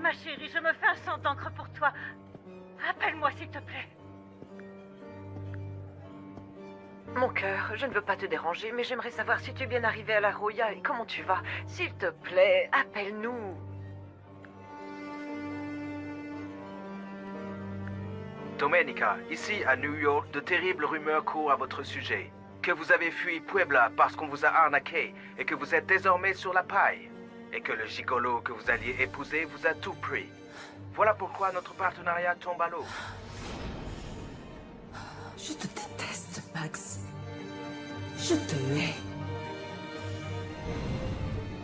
Ma chérie, je me fais un sang d'encre pour toi. Appelle-moi s'il te plaît. Mon cœur, je ne veux pas te déranger, mais j'aimerais savoir si tu es bien arrivé à la Roya et comment tu vas. S'il te plaît, appelle-nous. Domenica, ici à New York, de terribles rumeurs courent à votre sujet. Que vous avez fui Puebla parce qu'on vous a arnaqué et que vous êtes désormais sur la paille. Et que le gigolo que vous alliez épouser vous a tout pris. Voilà pourquoi notre partenariat tombe à l'eau. Je te déteste, Max. Je te hais.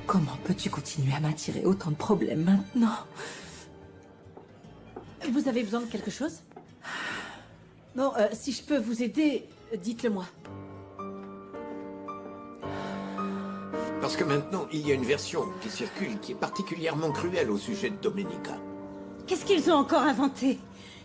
Comment peux-tu continuer à m'attirer autant de problèmes maintenant? Vous avez besoin de quelque chose? Bon, si je peux vous aider, dites-le moi. Parce que maintenant, il y a une version qui circule qui est particulièrement cruelle au sujet de Domenica. Qu'est-ce qu'ils ont encore inventé?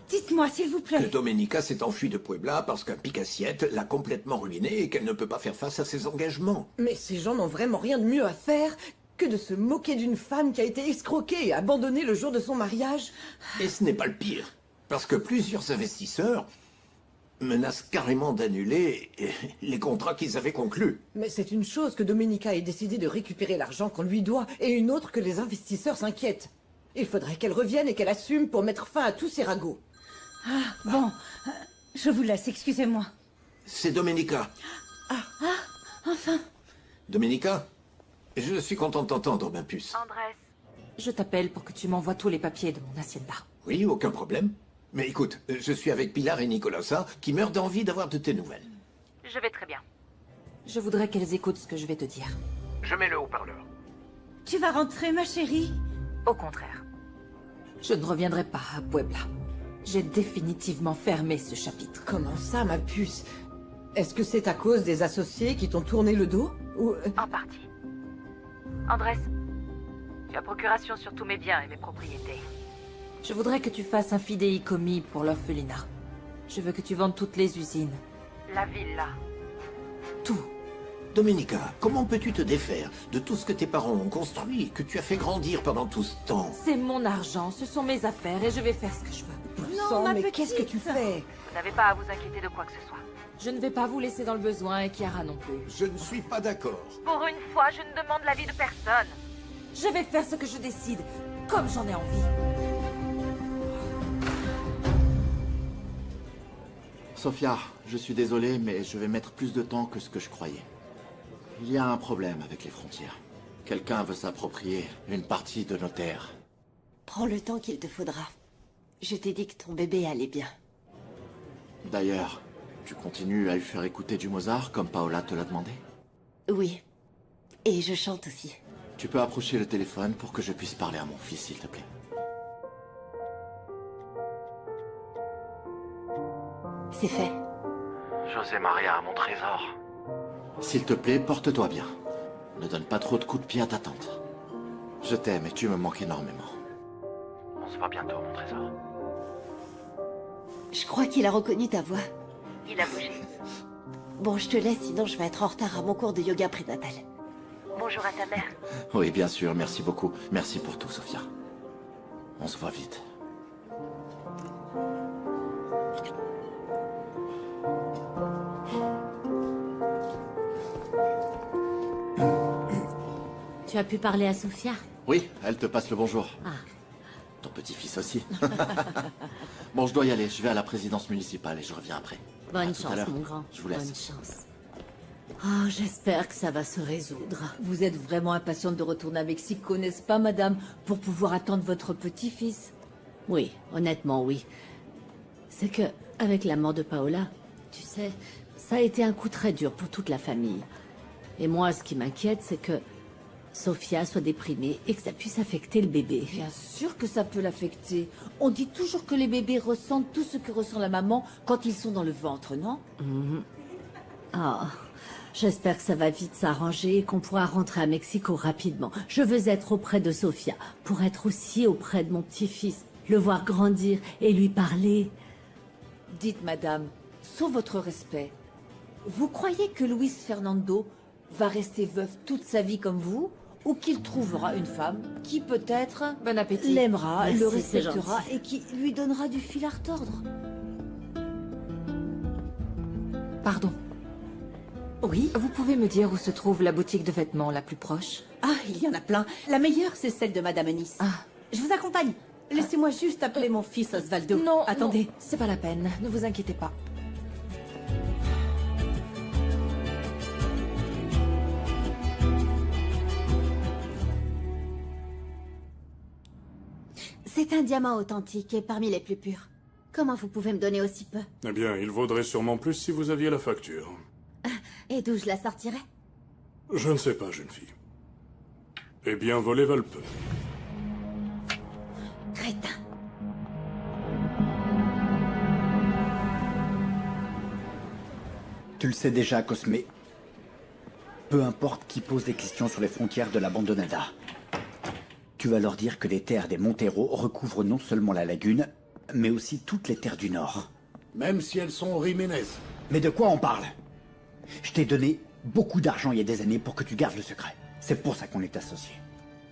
Dites-moi, s'il vous Que plaît. Domenica s'est enfuie de Puebla parce qu'un pique-assiette l'a complètement ruinée et qu'elle ne peut pas faire face à ses engagements. Mais ces gens n'ont vraiment rien de mieux à faire que de se moquer d'une femme qui a été escroquée et abandonnée le jour de son mariage. Et ce n'est pas le pire. Parce que plusieurs investisseurs menacent carrément d'annuler les contrats qu'ils avaient conclus. Mais c'est une chose que Domenica ait décidé de récupérer l'argent qu'on lui doit, et une autre que les investisseurs s'inquiètent. Il faudrait qu'elle revienne et qu'elle assume pour mettre fin à tous ces ragots. Ah, bon, je vous laisse, excusez-moi. C'est Domenica. Enfin. Domenica, je suis content de t'entendre, ma puce. Andrés, Je t'appelle pour que tu m'envoies tous les papiers de mon hacienda. Oui, aucun problème. Mais écoute, je suis avec Pilar et Nicolasa, qui meurent d'envie d'avoir de tes nouvelles. je vais très bien. Je voudrais qu'elles écoutent ce que je vais te dire. Je mets le haut-parleur. Tu vas rentrer, ma chérie? Au contraire. Je ne reviendrai pas à Puebla. J'ai définitivement fermé ce chapitre. Comment ça, ma puce? Est-ce que c'est à cause des associés qui t'ont tourné le dos? Ou... En partie. Andrés, tu as procuration sur tous mes biens et mes propriétés. Je voudrais que tu fasses un fidéicommis pour l'orphelinat. Je veux que tu vendes toutes les usines. La villa. Tout. Domenica, comment peux-tu te défaire de tout ce que tes parents ont construit, que tu as fait grandir pendant tout ce temps? C'est mon argent, ce sont mes affaires et je vais faire ce que je veux. Sang, ma mais petite. qu'est-ce que tu fais? Vous n'avez pas à vous inquiéter de quoi que ce soit. Je ne vais pas vous laisser dans le besoin et Chiara non plus. Je ne suis pas d'accord. Pour une fois, je ne demande l'avis de personne. Je vais faire ce que je décide, comme j'en ai envie. Sofia, je suis désolé, mais je vais mettre plus de temps que ce que je croyais. Il y a un problème avec les frontières. Quelqu'un veut s'approprier une partie de nos terres. Prends le temps qu'il te faudra. Je t'ai dit que ton bébé allait bien. D'ailleurs, tu continues à lui faire écouter du Mozart comme Paola te l'a demandé? Oui. Et je chante aussi. Tu peux approcher le téléphone pour que je puisse parler à mon fils, s'il te plaît. C'est fait. José Maria, mon trésor. S'il te plaît, porte-toi bien. Ne donne pas trop de coups de pied à ta tante. Je t'aime et tu me manques énormément. On se voit bientôt, mon trésor. Je crois qu'il a reconnu ta voix. Il a bougé. Bon, je te laisse, sinon je vais être en retard à mon cours de yoga prénatal. Bonjour à ta mère. Oui, bien sûr, merci beaucoup. Merci pour tout, Sofia. On se voit vite. Tu as pu parler à Sofia? Oui, elle te passe le bonjour. Ah. Ton petit-fils aussi. Bon, je dois y aller. Je vais à la présidence municipale et je reviens après. À Bonne tout à chance, l'heure. mon grand. Je vous laisse. Bonne chance. Oh, j'espère que ça va se résoudre. Vous êtes vraiment impatiente de retourner à Mexico, n'est-ce pas, madame? Pour pouvoir attendre votre petit-fils. Oui, honnêtement, oui. C'est que, avec la mort de Paola, tu sais, ça a été un coup très dur pour toute la famille. Et moi, ce qui m'inquiète, c'est que Sofia soit déprimée et que ça puisse affecter le bébé. Bien sûr que ça peut l'affecter. On dit toujours que les bébés ressentent tout ce que ressent la maman quand ils sont dans le ventre, non? Ah, j'espère que ça va vite s'arranger et qu'on pourra rentrer à Mexico rapidement. Je veux être auprès de Sofia, pour être aussi auprès de mon petit-fils, le voir grandir et lui parler. Dites, madame, sauf votre respect, vous croyez que Luis Fernando va rester veuf toute sa vie comme vous? ou qu'il trouvera une femme qui peut-être Bon appétit. l'aimera, Merci, le c'est respectera gentil. et qui lui donnera du fil à retordre. Pardon. Oui. Vous pouvez me dire où se trouve la boutique de vêtements la plus proche? Ah, il y en a plein. La meilleure, c'est celle de Madame Nice. Ah. Je vous accompagne. Laissez-moi juste appeler mon fils Osvaldo. Non, attendez. non, c'est pas la peine. Ne vous inquiétez pas. C'est un diamant authentique et parmi les plus purs. Comment vous pouvez me donner aussi peu? Eh bien, il vaudrait sûrement plus si vous aviez la facture. Et d'où je la sortirais? Je ne sais pas, jeune fille. Eh bien, voler valent peu. Crétin. Tu le sais déjà, Cosme. Peu importe qui pose des questions sur les frontières de la Bandonada. Tu vas leur dire que les terres des Montero recouvrent non seulement la lagune, mais aussi toutes les terres du Nord. Même si elles sont Jiménez. Mais de quoi on parle? Je t'ai donné beaucoup d'argent il y a des années pour que tu gardes le secret. C'est pour ça qu'on est associés.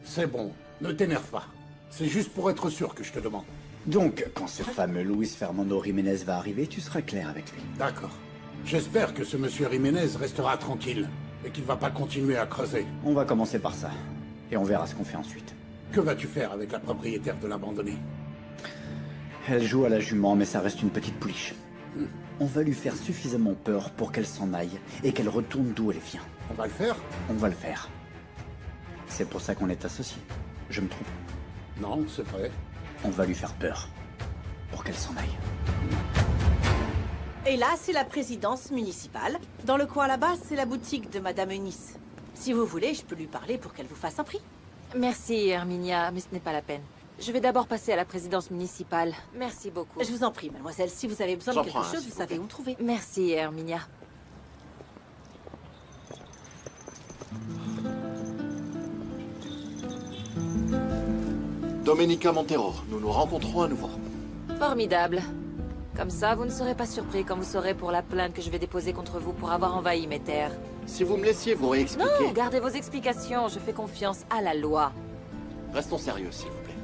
C'est bon, ne t'énerve pas. C'est juste pour être sûr que je te demande. Donc, quand ce fameux Luis Fernando Jiménez va arriver, tu seras clair avec lui. D'accord. J'espère que ce monsieur Jiménez restera tranquille et qu'il va pas continuer à creuser. On va commencer par ça. Et on verra ce qu'on fait ensuite. Que vas-tu faire avec la propriétaire de l'abandonné? Elle joue à la jument, mais ça reste une petite pouliche. On va lui faire suffisamment peur pour qu'elle s'en aille et qu'elle retourne d'où elle vient. On va le faire? On va le faire. C'est pour ça qu'on est associés. Je me trompe? Non, c'est vrai. On va lui faire peur. Pour qu'elle s'en aille. Et là, c'est la présidence municipale. Dans le coin là-bas, c'est la boutique de Madame Nice. Si vous voulez, je peux lui parler pour qu'elle vous fasse un prix. Merci, Herminia, mais ce n'est pas la peine. Je vais d'abord passer à la présidence municipale. Merci beaucoup. Je vous en prie, mademoiselle. Si vous avez besoin de quelque chose, vous savez où me trouver. Merci, Herminia. Domenica Montero, nous nous rencontrons à nouveau. Formidable. Comme ça, vous ne serez pas surpris quand vous saurez pour la plainte que je vais déposer contre vous pour avoir envahi mes terres. Si vous me laissiez vous réexpliquer... Non, gardez vos explications. Je fais confiance à la loi. Restons sérieux, s'il vous plaît.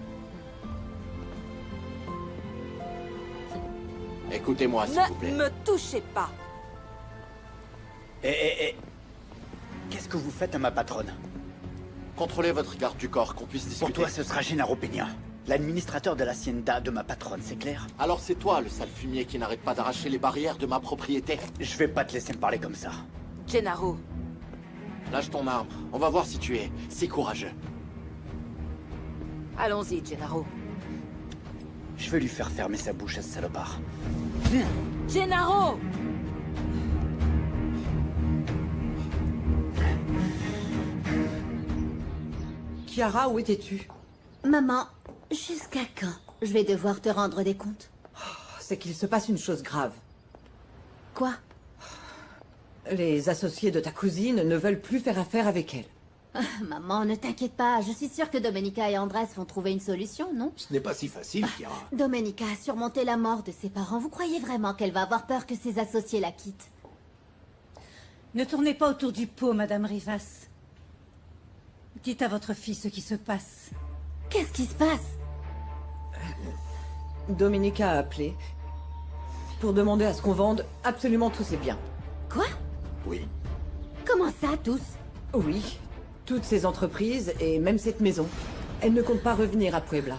Écoutez-moi, s'il vous plaît. Ne me touchez pas. Qu'est-ce que vous faites à ma patronne? Contrôlez votre garde du corps, qu'on puisse discuter. Pour toi, ce sera Gennaro Peña, l'administrateur de l'hacienda de ma patronne, c'est clair? Alors c'est toi, le sale fumier qui n'arrête pas d'arracher les barrières de ma propriété. Je vais pas te laisser me parler comme ça. Gennaro. Lâche ton arme. On va voir si tu es si courageux. Allons-y, Gennaro. Je vais lui faire fermer sa bouche à ce salopard. Gennaro! Chiara, où étais-tu? Maman, jusqu'à quand je vais devoir te rendre des comptes? C'est qu'il se passe une chose grave. Quoi? Les associés de ta cousine ne veulent plus faire affaire avec elle. Maman, ne t'inquiète pas. Je suis sûre que Domenica et Andrés vont trouver une solution, non? Ce n'est pas si facile, Chiara. Domenica a surmonté la mort de ses parents. Vous croyez vraiment qu'elle va avoir peur que ses associés la quittent? Ne tournez pas autour du pot, Madame Rivas. Dites à votre fille ce qui se passe. Qu'est-ce qui se passe? Domenica a appelé pour demander à ce qu'on vende absolument tous ses biens. Quoi? Oui. Comment ça, tous? Oui, toutes ces entreprises et même cette maison. Elle ne compte pas revenir à Puebla.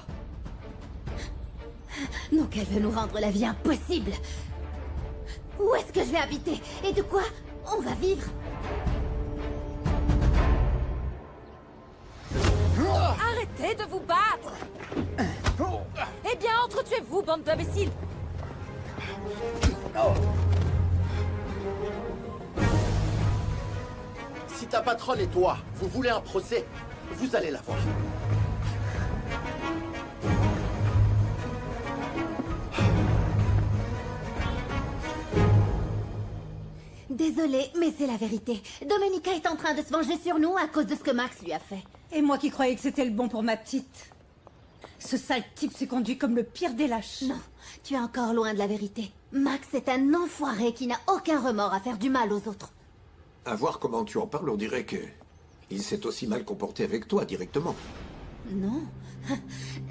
Donc elle veut nous rendre la vie impossible. Où est-ce que je vais habiter? Et de quoi on va vivre? Arrêtez de vous battre! Eh bien, entretuez-vous, bande d'imbéciles! Si ta patronne et toi, vous voulez un procès, vous allez l'avoir. Désolée, mais c'est la vérité. Domenica est en train de se venger sur nous à cause de ce que Max lui a fait. Et moi qui croyais que c'était le bon pour ma petite. Ce sale type s'est conduit comme le pire des lâches. Non, tu es encore loin de la vérité. Max est un enfoiré qui n'a aucun remords à faire du mal aux autres. À voir comment tu en parles, on dirait que Il s'est aussi mal comporté avec toi, directement. Non.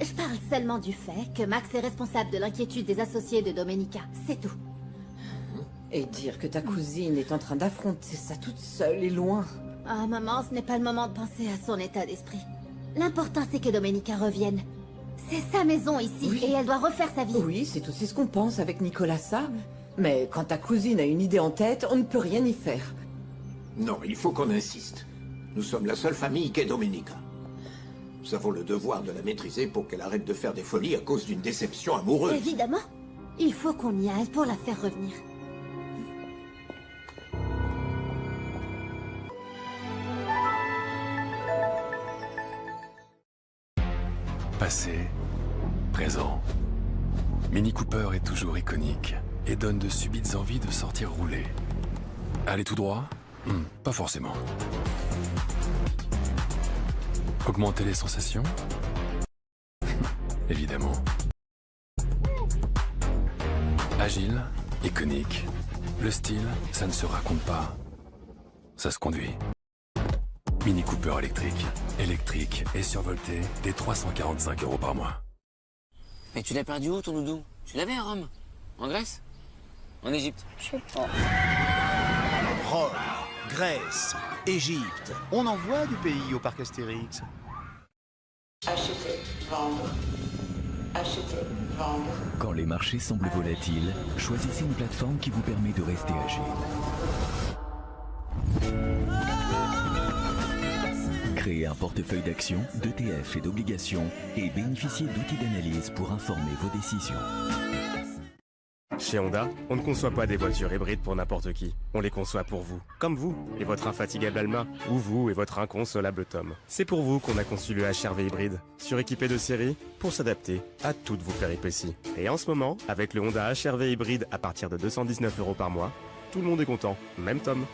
Je parle seulement du fait que Max est responsable de l'inquiétude des associés de Domenica. C'est tout. Et dire que ta cousine est en train d'affronter ça toute seule et loin. Ah, maman, ce n'est pas le moment de penser à son état d'esprit. L'important, c'est que Domenica revienne. C'est sa maison ici, Oui. et elle doit refaire sa vie. Oui, c'est aussi ce qu'on pense avec Nicolas, ça. Mais quand ta cousine a une idée en tête, on ne peut rien y faire. Non, il faut qu'on insiste. Nous sommes la seule famille qu'est Domenica. Nous avons le devoir de la maîtriser pour qu'elle arrête de faire des folies à cause d'une déception amoureuse. Évidemment. Il faut qu'on y aille pour la faire revenir. Passé, présent. Mini Cooper est toujours iconique et donne de subites envies de sortir rouler. Aller tout droit? Pas forcément. Augmenter les sensations? Évidemment. Agile, iconique. Le style, ça ne se raconte pas. Ça se conduit. Mini Cooper électrique. Électrique et survolté dès 345 € par mois. Mais tu l'as perdu où, ton doudou? Tu l'avais à Rome? En Grèce? En Égypte? Je sais pas. Rome, Grèce, Égypte. On envoie du pays au parc Astérix. Acheter, vendre. Acheter, vendre. Quand les marchés semblent volatiles, choisissez une plateforme qui vous permet de rester agile. Créez un portefeuille d'actions, d'ETF et d'obligations et bénéficiez d'outils d'analyse pour informer vos décisions. Chez Honda, on ne conçoit pas des voitures hybrides pour n'importe qui. On les conçoit pour vous, comme vous et votre infatigable Alma, ou vous et votre inconsolable Tom. C'est pour vous qu'on a conçu le HR-V hybride, suréquipé de série pour s'adapter à toutes vos péripéties. Et en ce moment, avec le Honda HR-V hybride à partir de 219 € par mois, tout le monde est content, même Tom.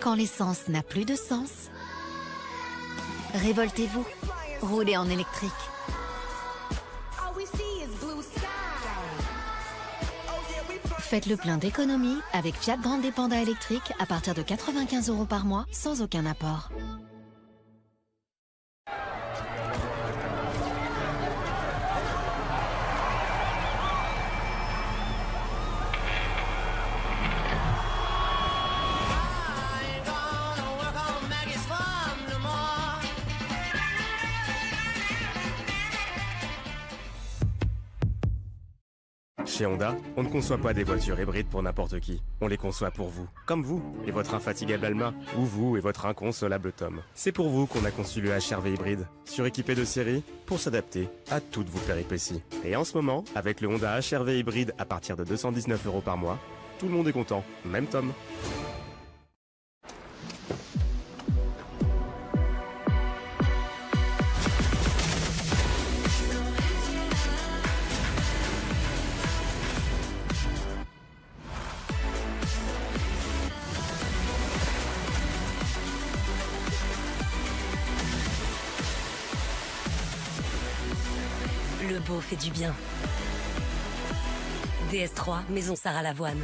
Quand l'essence n'a plus de sens, révoltez-vous, roulez en électrique. Faites le plein d'économie avec Fiat Grande Panda électrique à partir de 95 € par mois sans aucun apport. Chez Honda, on ne conçoit pas des voitures hybrides pour n'importe qui. On les conçoit pour vous, comme vous et votre infatigable Alma, ou vous et votre inconsolable Tom. C'est pour vous qu'on a conçu le HR-V hybride, suréquipé de série pour s'adapter à toutes vos péripéties. Et en ce moment, avec le Honda HR-V hybride à partir de 219 € par mois, tout le monde est content, même Tom. Le beau fait du bien. DS3, Maison Sarah Lavoine.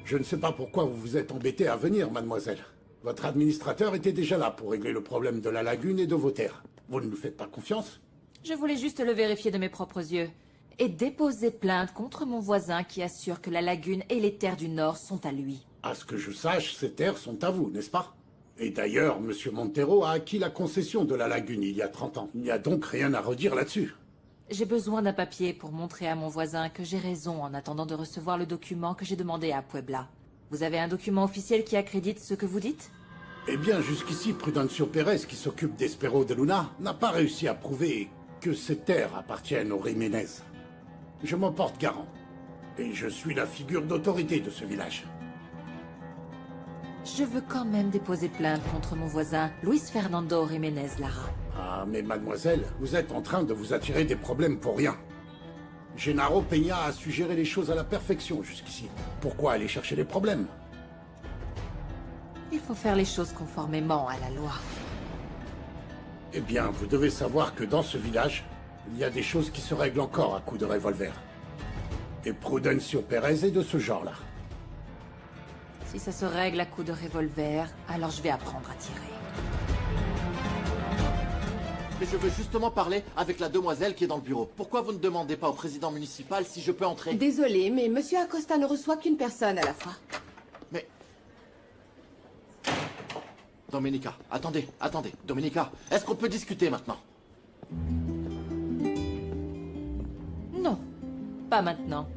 Je ne sais pas pourquoi vous vous êtes embêté à venir, mademoiselle. Votre administrateur était déjà là pour régler le problème de la lagune et de vos terres. Vous ne nous faites pas confiance? Je voulais juste le vérifier de mes propres yeux. Et déposer plainte contre mon voisin qui assure que la lagune et les terres du Nord sont à lui. À ce que je sache, ces terres sont à vous, n'est-ce pas? Et d'ailleurs, M. Montero a acquis la concession de la lagune il y a 30 ans. Il n'y a donc rien à redire là-dessus. J'ai besoin d'un papier pour montrer à mon voisin que j'ai raison en attendant de recevoir le document que j'ai demandé à Puebla. Vous avez un document officiel qui accrédite ce que vous dites? Eh bien, jusqu'ici, Prudencio Pérez, qui s'occupe d'Espero de Luna, n'a pas réussi à prouver que ces terres appartiennent aux Jiménez. Je m'en porte garant. Et je suis la figure d'autorité de ce village. Je veux quand même déposer plainte contre mon voisin, Luis Fernando Jiménez Lara. Ah, mais mademoiselle, vous êtes en train de vous attirer des problèmes pour rien. Gennaro Peña a suggéré les choses à la perfection jusqu'ici. Pourquoi aller chercher les problèmes? Il faut faire les choses conformément à la loi. Eh bien, vous devez savoir que dans ce village, il y a des choses qui se règlent encore à coups de revolver. Et Prudencio Pérez est de ce genre-là. Si ça se règle à coups de revolver, alors je vais apprendre à tirer. Mais je veux justement parler avec la demoiselle qui est dans le bureau. Pourquoi vous ne demandez pas au président municipal si je peux entrer? Désolé, mais Monsieur Acosta ne reçoit qu'une personne à la fois. Mais... Domenica, attendez. Domenica, est-ce qu'on peut discuter maintenant? Non, pas maintenant.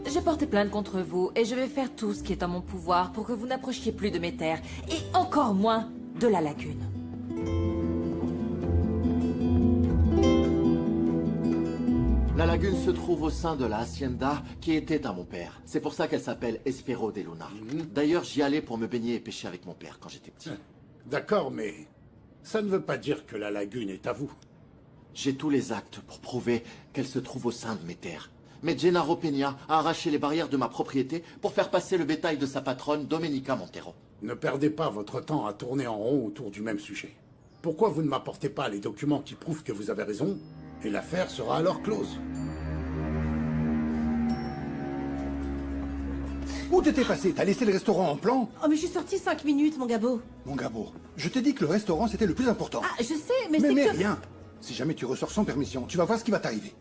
J'ai porté plainte contre vous et je vais faire tout ce qui est en mon pouvoir pour que vous n'approchiez plus de mes terres et encore moins de la lagune. La lagune se trouve au sein de la hacienda qui était à mon père. C'est pour ça qu'elle s'appelle Espero de Luna. D'ailleurs, j'y allais pour me baigner et pêcher avec mon père quand j'étais petit. D'accord, mais ça ne veut pas dire que la lagune est à vous. J'ai tous les actes pour prouver qu'elle se trouve au sein de mes terres. Mais Gennaro Peña a arraché les barrières de ma propriété pour faire passer le bétail de sa patronne, Domenica Montero. Ne perdez pas votre temps à tourner en rond autour du même sujet. Pourquoi vous ne m'apportez pas les documents qui prouvent que vous avez raison, et l'affaire sera alors close. Où t'étais passé? T'as laissé le restaurant en plan? Oh, mais je suis sortie 5 minutes, mon Gabo. Mon Gabo, je t'ai dit que le restaurant c'était le plus important. Ah, je sais, mais c'est mais que... rien. Si jamais tu ressors sans permission, tu vas voir ce qui va t'arriver.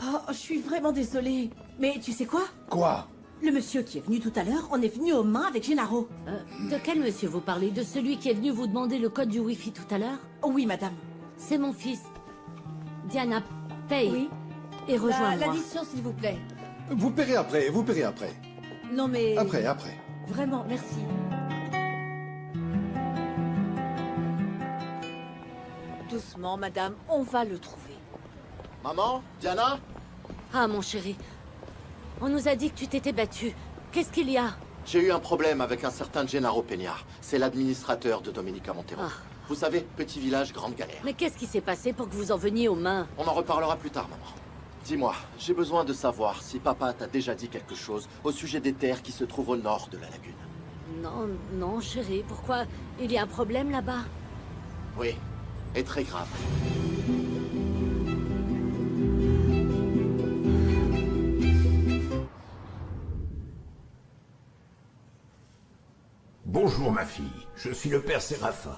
Oh, je suis vraiment désolée. Mais tu sais quoi? Quoi? Le monsieur qui est venu tout à l'heure, on est venu aux mains avec Gennaro. De quel monsieur vous parlez? De celui qui est venu vous demander le code du Wi-Fi tout à l'heure? Oui, madame. C'est mon fils. Diana, paye. Oui. Et rejoins-moi. L'addition, s'il vous plaît. Vous paierez après, vous paierez après. Non, mais... Après. Vraiment, merci. Doucement, madame, on va le trouver. Maman? Diana? Ah, mon chéri. On nous a dit que tu t'étais battu. Qu'est-ce qu'il y a? J'ai eu un problème avec un certain Gennaro Peña. C'est l'administrateur de Domenica Montero. Vous savez, petit village, grande galère. Mais qu'est-ce qui s'est passé pour que vous en veniez aux mains? On en reparlera plus tard, maman. Dis-moi, j'ai besoin de savoir si papa t'a déjà dit quelque chose au sujet des terres qui se trouvent au nord de la lagune. Non, chéri. Pourquoi? Il y a un problème là-bas? Oui, et très grave. Bonjour ma fille, je suis le père Séraphin.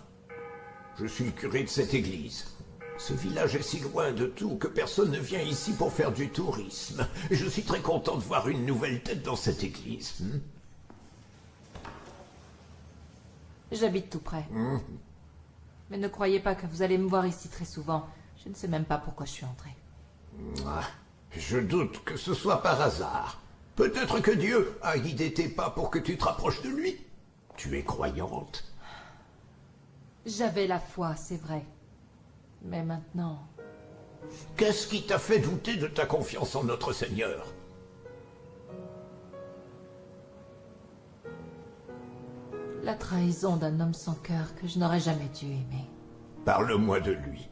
Je suis le curé de cette église. Ce village est si loin de tout que personne ne vient ici pour faire du tourisme. Et je suis très content de voir une nouvelle tête dans cette église. J'habite tout près. Mais ne croyez pas que vous allez me voir ici très souvent. Je ne sais même pas pourquoi je suis entrée. Je doute que ce soit par hasard. Peut-être que Dieu a guidé tes pas pour que tu te rapproches de lui. Tu es croyante? J'avais la foi, c'est vrai. Mais maintenant... Qu'est-ce qui t'a fait douter de ta confiance en notre Seigneur? La trahison d'un homme sans cœur que je n'aurais jamais dû aimer. Parle-moi de lui.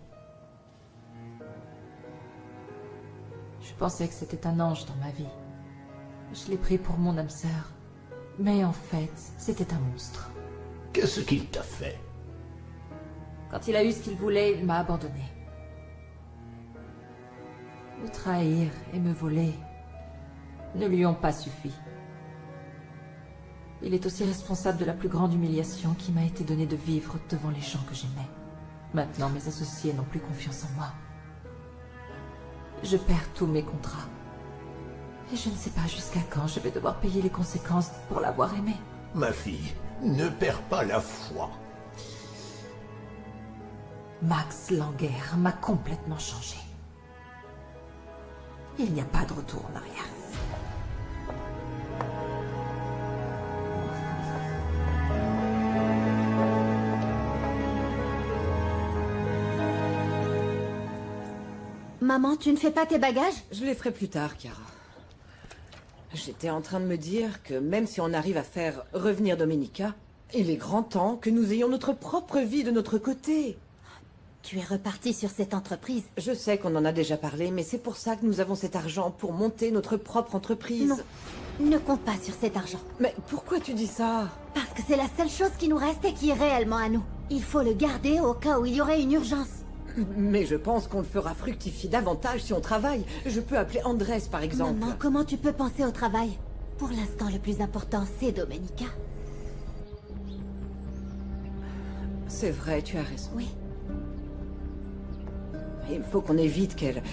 Je pensais que c'était un ange dans ma vie. Je l'ai pris pour mon âme sœur. Mais en fait, c'était un monstre. Qu'est-ce qu'il t'a fait? Quand il a eu ce qu'il voulait, il m'a abandonné. Me trahir et me voler ne lui ont pas suffi. Il est aussi responsable de la plus grande humiliation qui m'a été donnée de vivre devant les gens que j'aimais. Maintenant, mes associés n'ont plus confiance en moi. Je perds tous mes contrats. Et je ne sais pas jusqu'à quand je vais devoir payer les conséquences pour l'avoir aimé. Ma fille, ne perds pas la foi. Max Langer m'a complètement changé. Il n'y a pas de retour en arrière. Maman, tu ne fais pas tes bagages? Je les ferai plus tard, Chiara. J'étais en train de me dire que même si on arrive à faire revenir Domenica, il est grand temps que nous ayons notre propre vie de notre côté. Tu es reparti sur cette entreprise. Je sais qu'on en a déjà parlé, mais c'est pour ça que nous avons cet argent, pour monter notre propre entreprise. Non, ne compte pas sur cet argent. Mais pourquoi tu dis ça? Parce que c'est la seule chose qui nous reste et qui est réellement à nous. Il faut le garder au cas où il y aurait une urgence. Mais je pense qu'on le fera fructifier davantage si on travaille. Je peux appeler Andrés, par exemple. Maman, comment tu peux penser au travail? Pour l'instant, le plus important, c'est Domenica. C'est vrai, tu as raison. Oui. Il faut qu'on évite qu'elle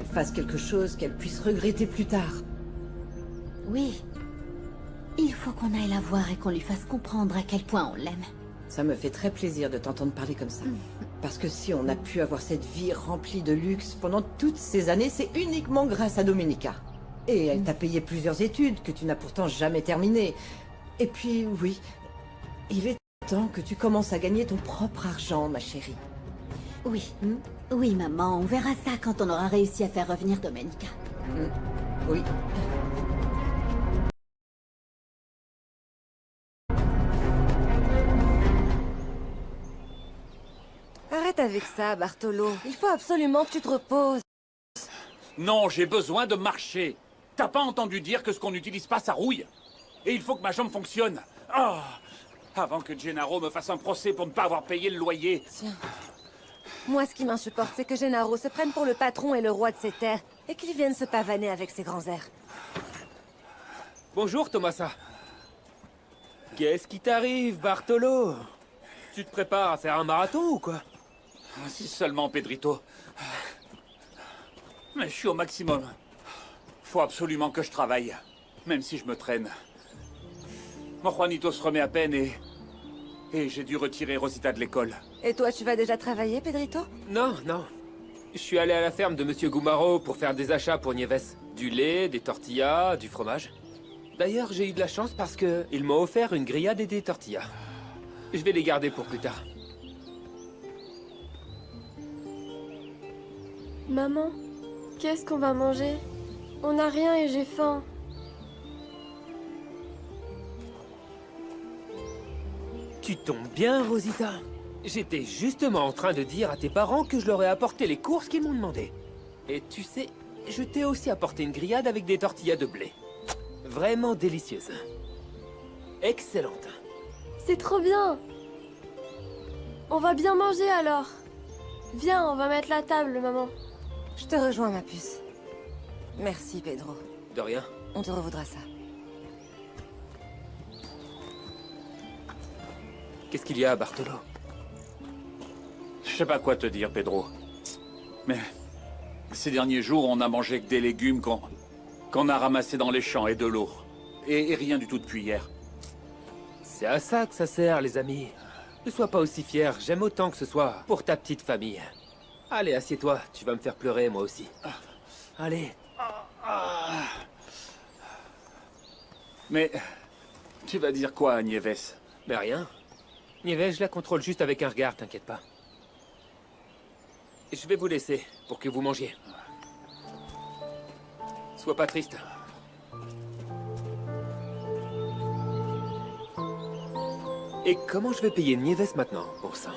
fasse quelque chose qu'elle puisse regretter plus tard. Oui. Il faut qu'on aille la voir et qu'on lui fasse comprendre à quel point on l'aime. Ça me fait très plaisir de t'entendre parler comme ça. Parce que si on a pu avoir cette vie remplie de luxe pendant toutes ces années, c'est uniquement grâce à Domenica. Et elle t'a payé plusieurs études que tu n'as pourtant jamais terminées. Et puis, oui, il est temps que tu commences à gagner ton propre argent, ma chérie. Oui. Oui, maman, on verra ça quand on aura réussi à faire revenir Domenica. Oui. Arrête avec ça, Bartolo. Il faut absolument que tu te reposes. Non, j'ai besoin de marcher. T'as pas entendu dire que ce qu'on n'utilise pas, ça rouille? Et il faut que ma jambe fonctionne. Ah, avant que Gennaro me fasse un procès pour ne pas avoir payé le loyer. Tiens. Moi, ce qui m'insupporte, c'est que Gennaro se prenne pour le patron et le roi de ses terres, et qu'il vienne se pavaner avec ses grands airs. Bonjour, Tomasa. Qu'est-ce qui t'arrive, Bartolo? Tu te prépares à faire un marathon ou quoi? Si seulement, Pedrito. Mais je suis au maximum. Faut absolument que je travaille, même si je me traîne. Mon Juanito se remet à peine et j'ai dû retirer Rosita de l'école. Et toi, tu vas déjà travailler, Pedrito? Non, non. Je suis allé à la ferme de Monsieur Gumaro pour faire des achats pour Nieves. Du lait, des tortillas, du fromage. D'ailleurs, j'ai eu de la chance parce que il m'a offert une grillade et des tortillas. Je vais les garder pour plus tard. Maman, qu'est-ce qu'on va manger? On n'a rien et j'ai faim. Tu tombes bien, Rosita. J'étais justement en train de dire à tes parents que je leur ai apporté les courses qu'ils m'ont demandé. Et tu sais, je t'ai aussi apporté une grillade avec des tortillas de blé. Vraiment délicieuse. Excellente. C'est trop bien. On va bien manger alors. Viens, on va mettre la table, maman. Je te rejoins, ma puce. Merci, Pedro. De rien. On te revaudra ça. Qu'est-ce qu'il y a, Bartolo? Je sais pas quoi te dire, Pedro. Mais ces derniers jours, on n'a mangé que des légumes qu'on a ramassés dans les champs et de l'eau. Et rien du tout depuis hier. C'est à ça que ça sert, les amis. Ne sois pas aussi fier, j'aime autant que ce soit pour ta petite famille. Allez, assieds-toi, tu vas me faire pleurer, moi aussi. Allez. Mais tu vas dire quoi à Nieves? Mais rien. Nieves, je la contrôle juste avec un regard, t'inquiète pas. Je vais vous laisser pour que vous mangiez. Sois pas triste. Et comment je vais payer Nieves maintenant pour ça?